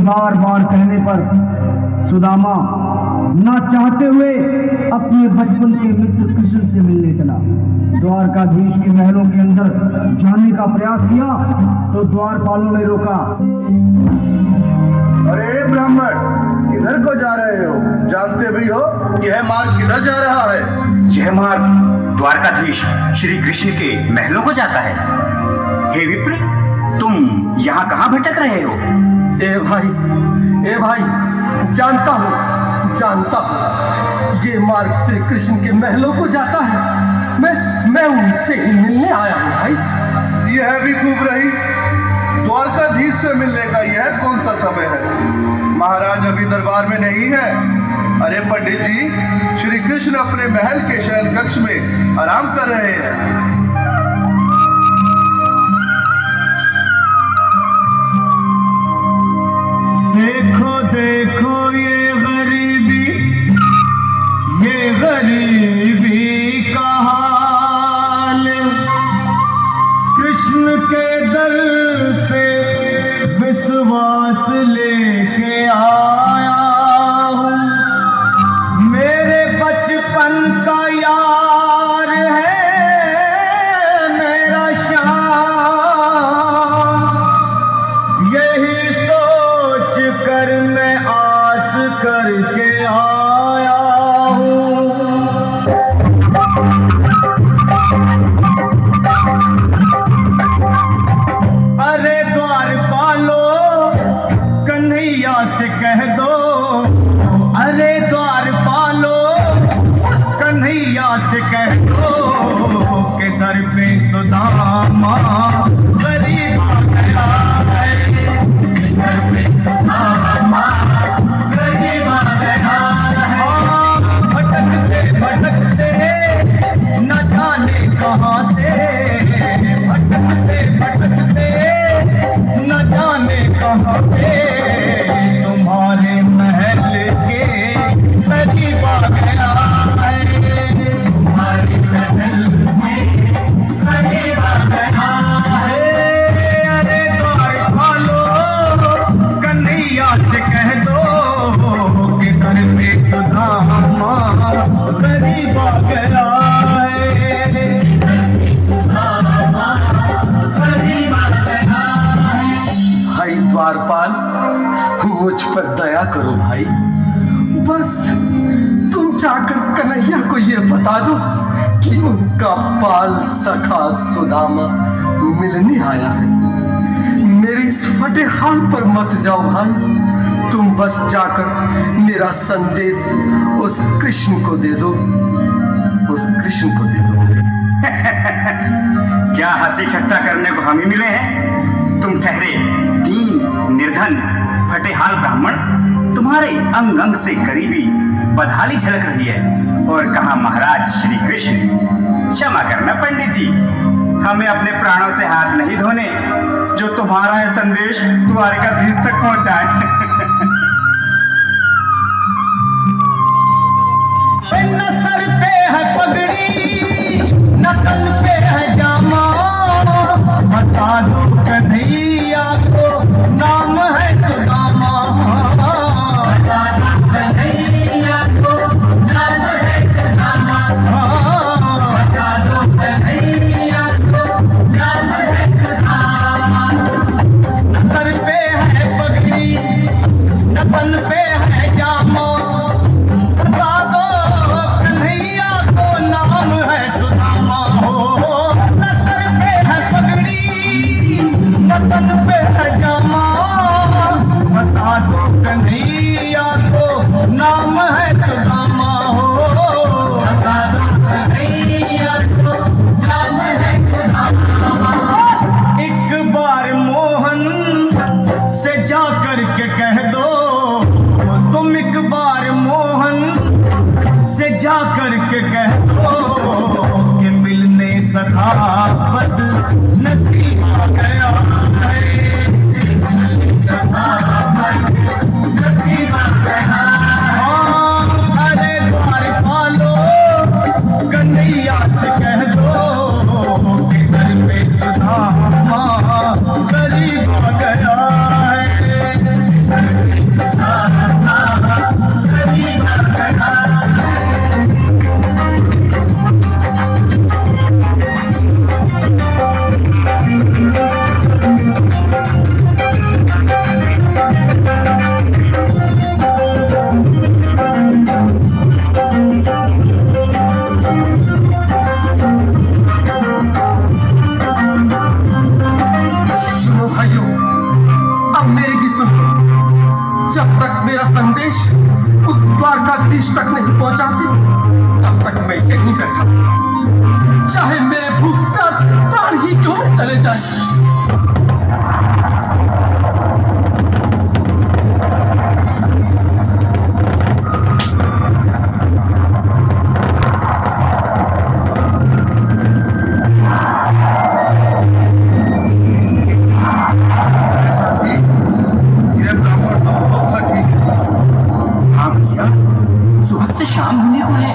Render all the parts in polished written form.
बार बार कहने पर सुदामा ना चाहते हुए अपने बचपन के मित्र कृष्ण से मिलने चला। द्वारकाधीश के महलों के अंदर जाने का प्रयास किया तो द्वारपालों ने रोका। अरे ब्राह्मण, किधर को जा रहे हो? जानते भी हो यह मार्ग किधर जा रहा है? यह मार्ग द्वारकाधीश श्री कृष्ण के महलों को जाता है। हे विप्र, तुम यहाँ कहाँ भटक रहे हो? ए भाई, जानता हूँ ये मार्ग श्री कृष्ण के महलों को जाता है। मैं उनसे ही मिलने आया हूँ भाई। यह भी खूब रही। द्वारकाधीश से मिलने का यह कौन सा समय है? महाराज अभी दरबार में नहीं है। अरे पंडित जी, श्री कृष्ण अपने महल के शयन कक्ष में आराम कर रहे हैं। देखो देखो ये गरीबी का हाल, कृष्ण के दर पे विश्वास लेके आया हूँ। मेरे बचपन का यार है मेरा श्याम, यही सोच कर मैं आस करके आया हूँ। अरे द्वारपालो, कन्हैया से कह दो, अरे द्वारपालो, कन्हैया से कह दो के दर पे सुदामा गरीब आ गया है। दर पे सुदामा गरीब आ गया है। भटकते न जाने कहाँ से, भटकते न जाने कहाँ से तुम्हारे महल के करीब आ गया है। तुम्हारे महल में करीब आ गया है। अरे द्वारपालो, कन्हैया से कह दो कि घर पे सुदामा करीब आ गया है। भाई द्वारपाल, मुझ पर दया करो भाई। बस तुम जाकर कन्हैया को ये बता दो कि उनका बाल सखा सुदामा मिलने आया है। मेरे इस फटे हाल पर मत जाओ भाई। तुम बस जाकर मेरा संदेश उस कृष्ण को दे दो, उस कृष्ण को दे दो। क्या हंसी ठट्टा करने को हम ही मिले हैं? तुम ठहरे दीन निर्धन फटेहाल ब्राह्मण, तुम्हारे अंग अंग से गरीबी बदहाली झलक रही है। और कहा महाराज श्री कृष्ण। क्षमा करना पंडित जी, हमें अपने प्राणों से हाथ नहीं धोने जो तुम्हारा यह संदेश द्वारकाधीश तक पहुंचाए। न सर पे है पगड़ी, न तन पे है जामा, बता दो कन्हैया को नाम है सुदामा। बता दो कन्हैया को नाम है सुदामा। बता दो कन्हैया को नाम है सुदामा। न सर पे है पगड़ी, न तन पे है जामा, बता दो कन्हैया को नाम है सुदामा। हो न सर पे है पगड़ी, न तन पे है जामा, बता दो कन्हैया को नाम है सुदामा। हो बता दो कन्हैया को नाम है सुदामा। एक बार मोहन से जा कर के कह दो, तुम एक बार मोहन से जा कर के कह दो कि मिलने सखावत नसीब आ गया है। सखावत नसीब आ गया है। अरे द्वारपालो, कन्हैया से कह दो कि घर पे सुदामा गरीब आ गया है। सुनने को है,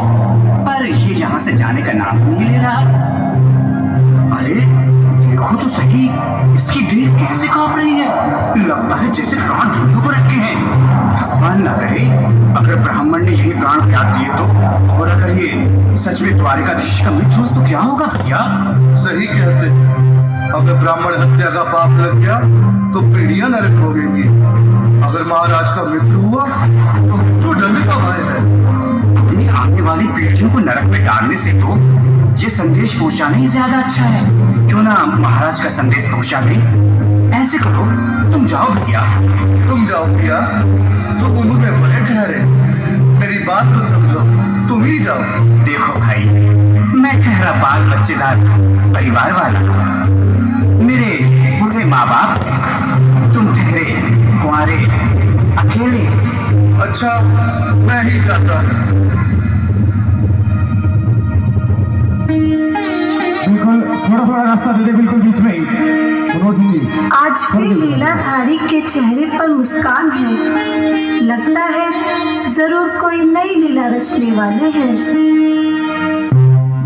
पर ये यहाँ से जाने का नाम नहीं ले रहा। अरे देखो तो सही, इसकी देह कैसे कांप रही है। लगता है जैसे प्राण हथों पर रखे हैं। भगवान ना करे अगर ब्राह्मण ने यही प्राण त्याग दिए तो, और अगर ये सच में द्वारिकाधीश का मित्र हो तो क्या होगा भैया? सही कहते, अगर ब्राह्मण हत्या का पाप लग गया तो पीढ़ियां नरक भोगेंगी। अगर महाराज का मित्र हुआ तो डरने का भय है। अपनी आने वाली पीढ़ियों को नरक में डालने से तो ये संदेश पहुंचाना ही ज्यादा अच्छा है। क्यों ना महाराज का संदेश पहुंचा दें? ऐसे करो, तुम जाओ भैया। तुम जाओ भैया, तुम उम्र में बड़े ठहरे, मेरी बात तो समझो, तुम ही जाओ। देखो भाई, मैं ठहरा बाल बच्चेदार परिवार वाला, मेरे बूढ़े माँ बाप हैं, तुम ठहरे कुंवारे अकेले। अच्छा, मैं ही जाता हूँ। बिल्कुल थोड़ा थोड़ा रास्ता दे दे, बिल्कुल बीच में ही। मनोज सिंह जी, आज फिर लीलाधारी के चेहरे पर मुस्कान है। लगता है जरूर कोई नई लीला रचने वाले हैं।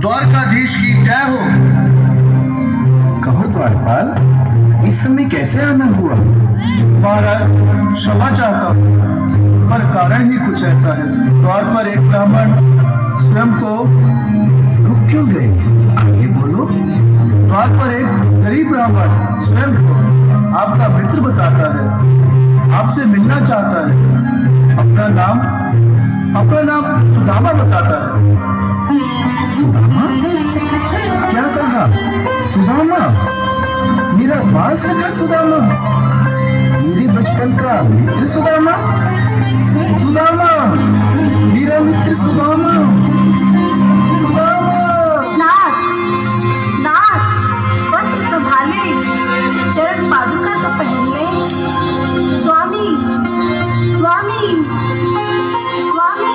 द्वारकाधीश की जय हो। कहो द्वारपाल, इस समय कैसे आना हुआ? महाराज, क्षमा चाहता हूँ, पर कारण ही कुछ ऐसा है। द्वार पर एक ब्राह्मण स्वयं को रुक क्यों गए? आगे बोलो। द्वार पर एक गरीब ब्राह्मण स्वयं को आपका मित्र बताता है, आपसे मिलना चाहता है। अपना नाम सुदामा बताता है। सुदामा? क्या कहा? सुदामा? मेरा बाल सखा सुदामा, मेरे बचपन का मित्र सुदामा, सुदामा, मेरा मित्र सुदामा, सुदामा। नाथ, नाथ, वस्त्र संभाले, चरण पादुका तो पहने। स्वामी, स्वामी, स्वामी, स्वामी,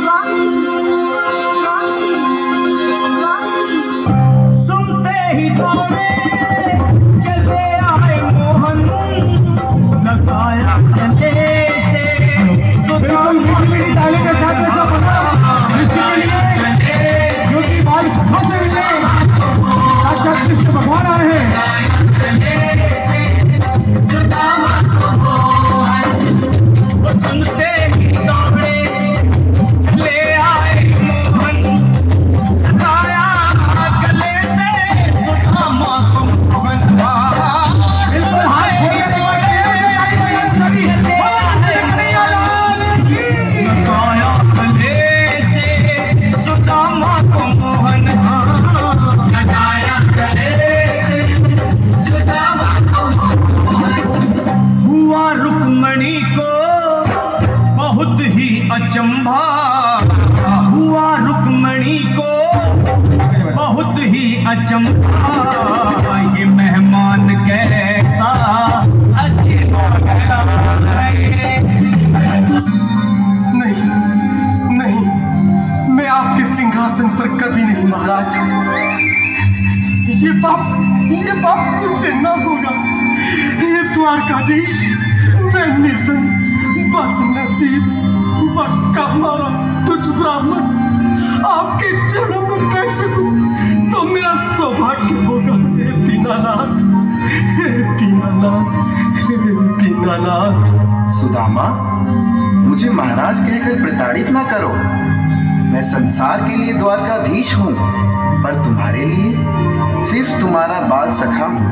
स्वामी, स्वामी। सुनते ही दौड़े चले आए मोहन, लगाया गले से सुदामा डाले के साथ में सब जो कि बाल सभा से मिले, साक्षात कृष्ण भगवान आए हैं। सुनते ही दौड़े चले आए मोहन, लगाया गले से सुदामा को मोहन। हुआ रुक्मणी को बहुत ही अचंभा, हुआ रुक्मणी को बहुत ही अचंभा, ये मेहमान कैसा अजीब है। नहीं, नहीं, मैं आपके सिंहासन पर कभी नहीं महाराज। ये पाप मुझसे न होगा। ये द्वारकाधीश, मैं निर्धन, बदनसीब, बदकामारा तुझ ब्राह्मण आपके चरणों में बैठ सकूं तो मेरा सौभाग्य होगा। हे दीनानाथ, हे दीनानाथ, हे दीनानाथ। सुदामा, मुझे महाराज कहकर प्रताड़ित ना करो। मैं संसार के लिए द्वारकाधीश हूँ, पर तुम्हारे लिए सिर्फ तुम्हारा बाल सखा हूँ।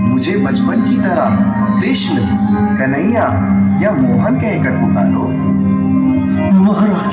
मुझे बचपन की तरह कृष्ण, कन्हैया या मोहन कहकर पुकारो। महाराज,